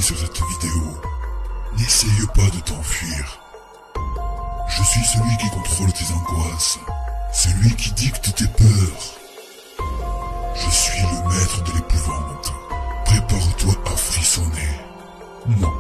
sur cette vidéo, n'essaye pas de t'enfuir. Je suis celui qui contrôle tes angoisses, celui qui dicte tes peurs. Je suis le maître de l'épouvante. Prépare-toi à frissonner. Non.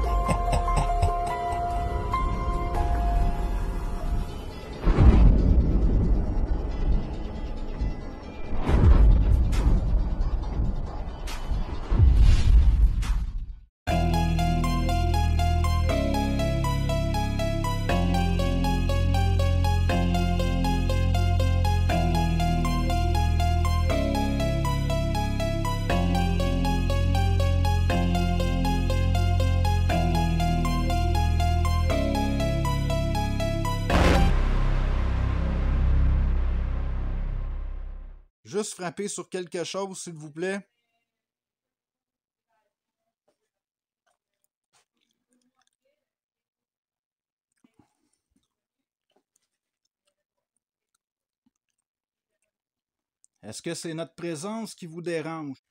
Juste frapper sur quelque chose, s'il vous plaît. Est-ce que c'est notre présence qui vous dérange?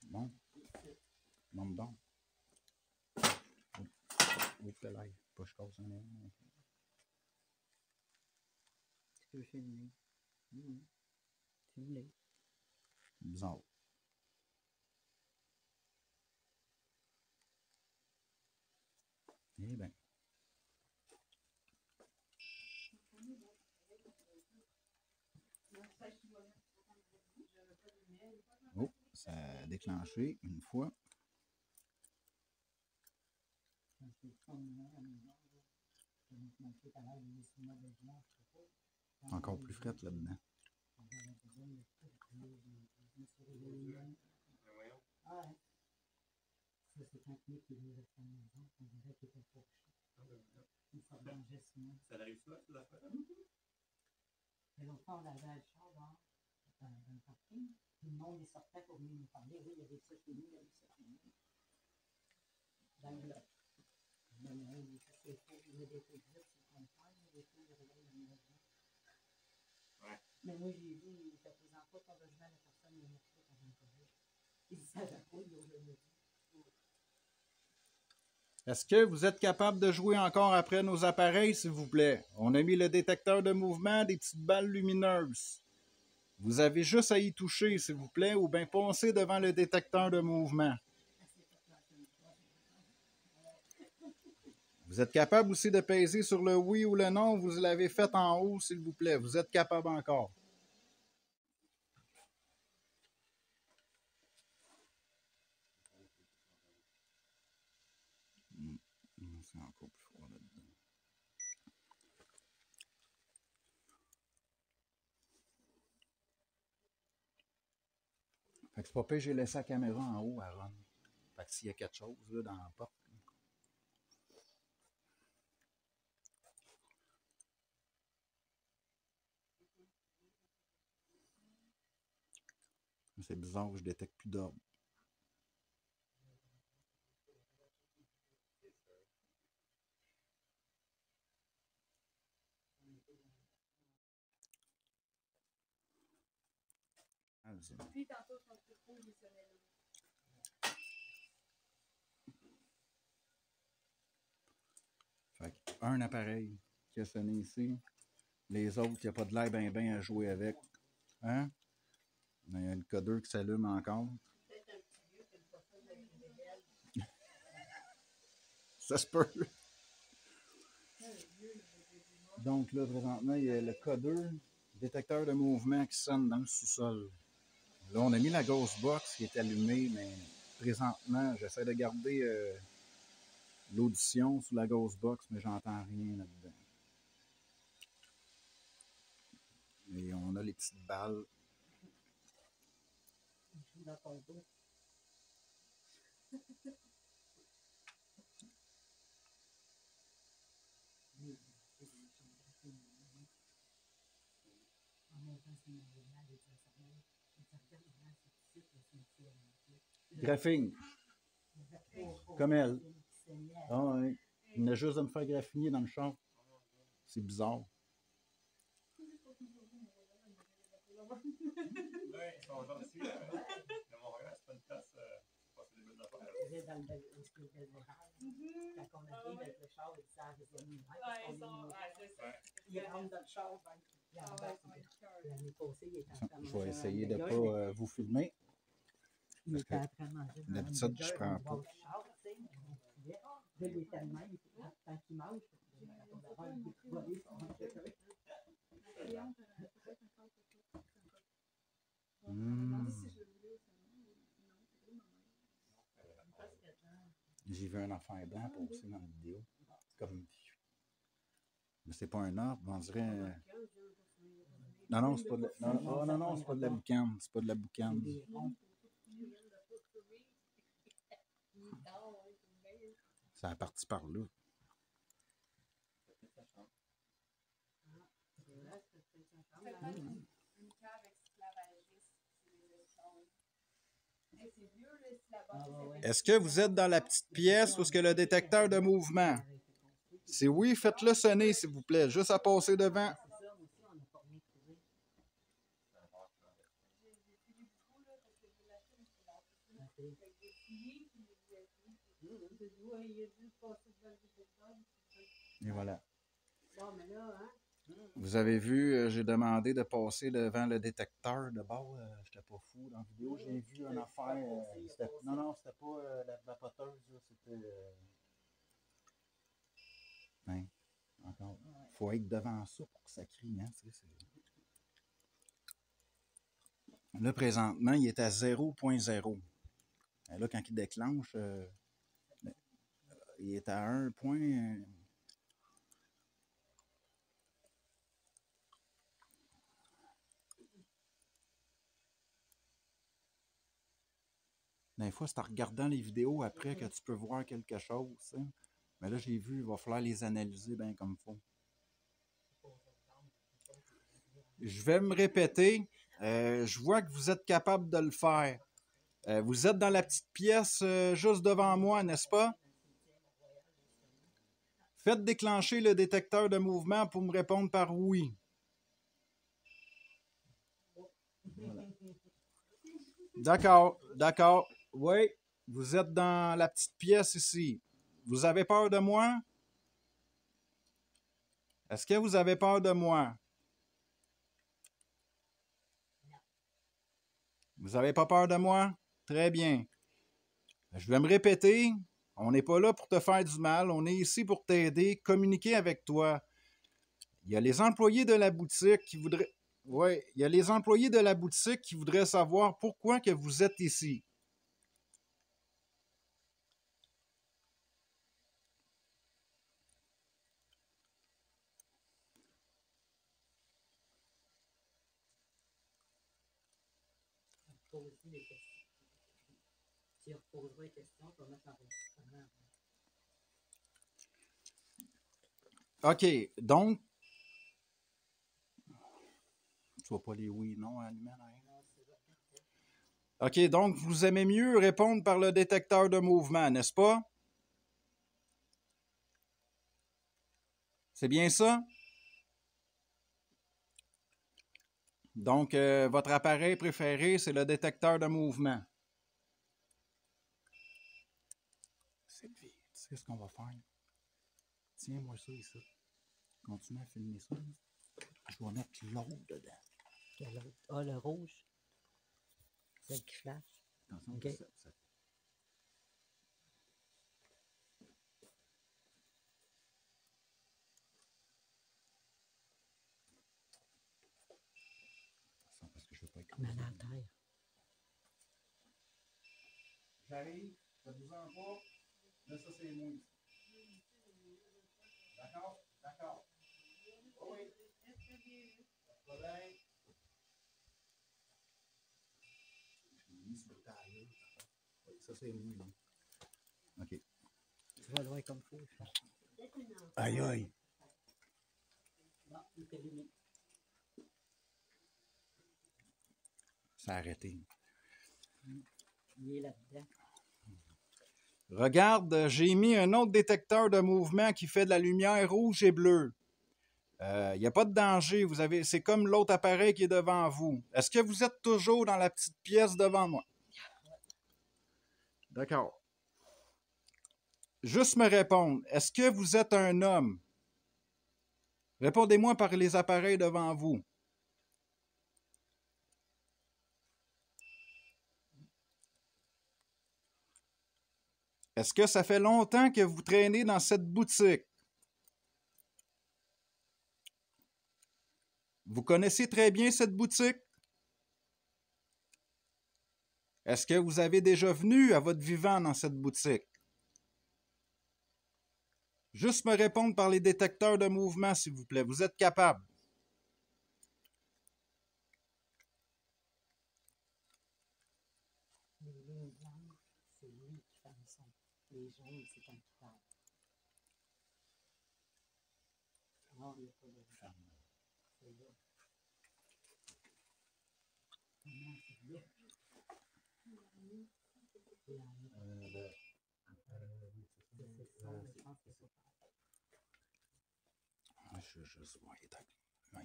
Bon. Bon, bon. Ouvre l'ail. Pas je casse un air. Tu veux filmer? Tu voulais. Bizarre. Eh bien. Oh, ça a déclenché une fois. Encore plus frette là-dedans. Ça arrive souvent, ces affaires-là? Mais l'autre fois, on avait le char dans le parking. Tout le monde est sorti pour venir nous parler. Oui, il y avait ça chez nous, il y avait ça chez nous. Dans le bloc. Mais non, c'est faux. Il y a des trucs vite, c'est le contraire. Des fois, il réveille la maison. Ouais. Mais moi, j'ai vu, il ne présente pas ton logement à la personne, il est pas pendant le COVID. Il ne savait pas, il a jamais dit. Est-ce que vous êtes capable de jouer encore après nos appareils, s'il vous plaît? On a mis le détecteur de mouvement, des petites balles lumineuses. Vous avez juste à y toucher, s'il vous plaît, ou bien pensez devant le détecteur de mouvement. Vous êtes capable aussi de peser sur le oui ou le non, vous l'avez fait en haut, s'il vous plaît. Vous êtes capable encore. C'est encore plus froid là-dedans. Fait que c'est pas pire, j'ai laissé la caméra en haut à Ron. Fait que s'il y a quelque chose là, dans la porte. C'est bizarre, je détecte plus d'ordre. Puis tantôt, son micro, il sonnait là. Fait un appareil qui a sonné ici. Les autres, il n'y a pas de l'air bien à jouer avec. Hein? Il y a le codeur qui s'allume encore. Ça se peut. Donc là, présentement, il y a le codeur, détecteur de mouvement qui sonne dans le sous-sol. Là, on a mis la Ghost Box qui est allumée, mais présentement, j'essaie de garder l'audition sous la Ghost Box, mais j'entends rien là-dedans. Et on a les petites balles. Dans ton dos. Graphine. Comme elle. Ah ouais. Il venait juste de me faire graffiner dans le champ. C'est bizarre. Ouais, ils sont gentils. De Montréal, c'est pas une place. C'est pas des belles affaires. faisait dans le Belvédère. Quand on arrive avec le char, ils savent les amis. Ouais, c'est ça. Ils rentrent dans le char, puis en bas, l'année passée, il était en train de Je manger vais un essayer de ne hamburger, pas vous filmer. il était en train de manger un d'habitude, hamburger je prends dans le pas. bas du char, tu sais, on pouvait. Là, il était de même, tant qu'il mange, on va avoir des volets sur un hamburger. J'ai vu un enfant blanc passer dans la vidéo. Comme... Mais c'est pas un arbre, on dirait... Non, non, c'est pas de la... non, c'est pas de la boucane. C'est pas de la boucane. Ça a parti par là. Une cave esclavagiste, c'est vieux, le esclavage. Est-ce que vous êtes dans la petite pièce où est-ce que le détecteur de mouvement? Si oui, faites-le sonner, s'il vous plaît, juste à passer devant. Et voilà. Vous avez vu, j'ai demandé de passer devant le détecteur. D'abord, j'étais pas fou dans la vidéo. J'ai vu une affaire. Non, c'était pas la vapoteuse. C'était. Ben, encore. Faut être devant ça pour que ça crie. Hein, là, présentement, il est à 0.0. Là, quand il déclenche, il est à 1 point. Des fois, c'est en regardant les vidéos après que tu peux voir quelque chose. Hein. Mais là, j'ai vu, il va falloir les analyser bien comme il faut. Je vais me répéter. Je vois que vous êtes capable de le faire. Vous êtes dans la petite pièce juste devant moi, n'est-ce pas? Faites déclencher le détecteur de mouvement pour me répondre par oui. Voilà. D'accord, d'accord. Oui, vous êtes dans la petite pièce ici. Vous avez peur de moi? Est-ce que vous avez peur de moi? Vous n'avez pas peur de moi? Très bien. Je vais me répéter. On n'est pas là pour te faire du mal. On est ici pour t'aider, communiquer avec toi. Il y a les employés de la boutique qui voudraient... Oui, il y a les employés de la boutique qui voudraient savoir pourquoi que vous êtes ici. Poser des questions. Tu reposeras les questions, tu vas mettre l'enregistrement. OK, donc... Tu vois pas les oui, non, allumés en arrière? OK, donc vous aimez mieux répondre par le détecteur de mouvement, n'est-ce pas? C'est bien ça? Donc, votre appareil préféré, c'est le détecteur de mouvement. Sylvie, tu sais ce qu'on va faire? Tiens-moi ça ici. Continue à filmer ça. Je vais mettre l'autre dedans. Quel autre? Ah, le rouge. Celle qui flash. Attention, OK. ça. Parce que je veux pas être Mal à terre. J'arrive, faites-vous en pas. Là, ça, c'est moi. D'accord? D'accord. Oui. Pas de problème. J'ai mis sur le tailleur. Oui, ça, c'est moi. OK. Tu vas loin comme il faut. Aïe, aïe. Bon, il est allumé. Ça a arrêté. Il est là-dedans. Regarde, j'ai mis un autre détecteur de mouvement qui fait de la lumière rouge et bleue. Il n'y a pas de danger. C'est comme l'autre appareil qui est devant vous. Est-ce que vous êtes toujours dans la petite pièce devant moi? D'accord. juste me répondre. Est-ce que vous êtes un homme? Répondez-moi par les appareils devant vous. Est-ce que ça fait longtemps que vous traînez dans cette boutique? Vous connaissez très bien cette boutique? Est-ce que vous avez déjà venu à votre vivant dans cette boutique? Juste me répondre par les détecteurs de mouvement, s'il vous plaît. Vous êtes capable. Les lignes blanches, c'est lui qui fait le son. Les jaunes, c'est quand il parle. Non, il n'y a pas de son. C'est là. Non, c'est là.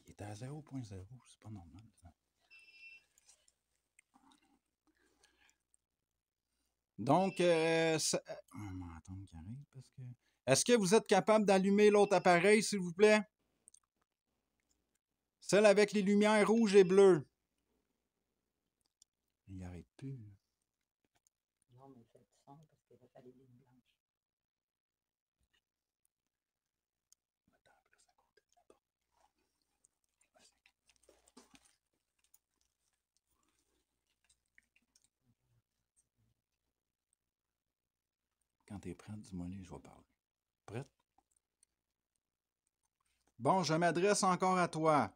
Il était à 0.0, c'est pas normal. Ça. Donc, on va attendre qu'il arrive parce que... Est-ce que vous êtes capable d'allumer l'autre appareil, s'il vous plaît? Celle avec les lumières rouges et bleues. Il n'arrête plus. Non, mais il fait du son parce qu'il va faire les lignes blanches. Quand tu es prête, dis-moi les, je vais parler. Prête? Bon, je m'adresse encore à toi.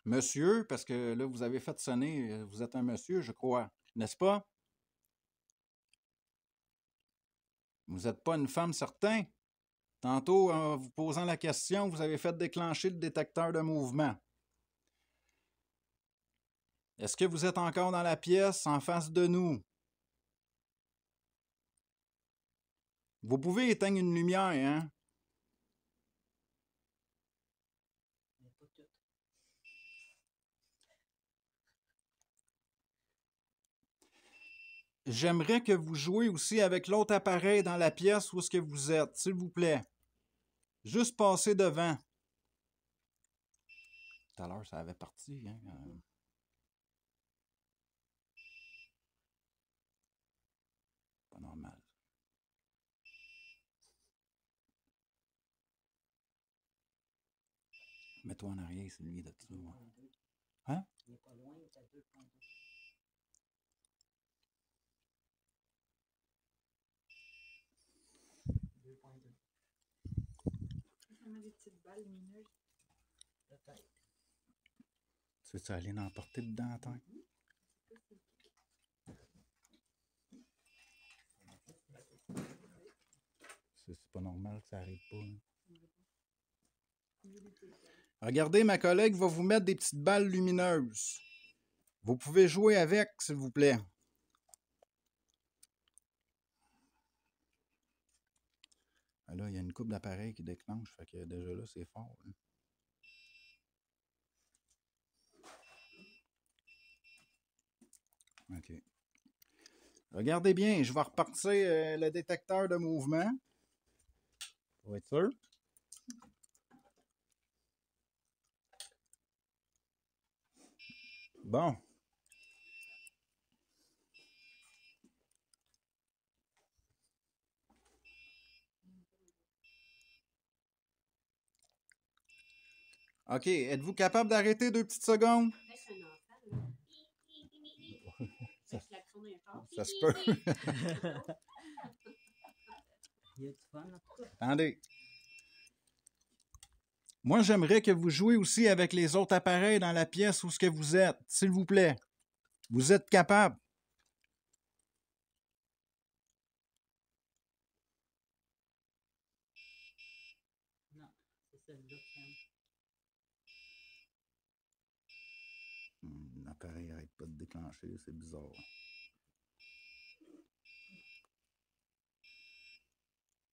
Monsieur, parce que là, vous avez fait sonner, vous êtes un monsieur, je crois, n'est-ce pas? Vous n'êtes pas une femme, certain? Tantôt, en vous posant la question, vous avez fait déclencher le détecteur de mouvement. Est-ce que vous êtes encore dans la pièce en face de nous? Vous pouvez éteindre une lumière, hein? Mais pas toutes. J'aimerais que vous jouiez aussi avec l'autre appareil dans la pièce où est-ce que vous êtes, s'il vous plaît. Juste passer devant. Tout à l'heure, ça avait parti, hein? Pas normal. Mets-toi en arrière, c'est lui de tout. Hein? Il n'est pas loin, il est à 2.2. Ça met des petites balles lumineuses. Peut-être. Tu veux-tu aller l'emporter dedans à terre? C'est pas normal que ça arrive pas. Hein? Regardez, ma collègue va vous mettre des petites balles lumineuses. Vous pouvez jouer avec, s'il vous plaît. Là, il y a une coupe d'appareils qui déclenche, fait que déjà là, c'est fort. Hein? OK. Regardez bien, je vais repartir le détecteur de mouvement. Pour être sûr. Bon. OK, êtes-vous capable d'arrêter 2 petites secondes? C'est un enfant, là. Ça se peut. Il y a du fun, là. Attendez. Moi, j'aimerais que vous jouiez aussi avec les autres appareils dans la pièce où ce que vous êtes, s'il vous plaît. Vous êtes capable. Non, c'est celle-là qui aime. L'appareil n'arrête pas de déclencher, c'est bizarre.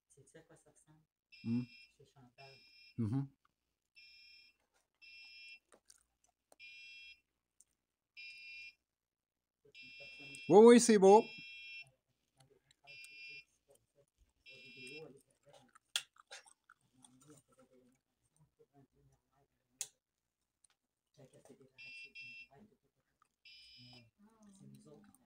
Sais-tu à quoi ça ressemble? C'est Chantal. Oui, oui, c'est beau. qu'elle s'est débarrassée de notre tête. C'est nous autres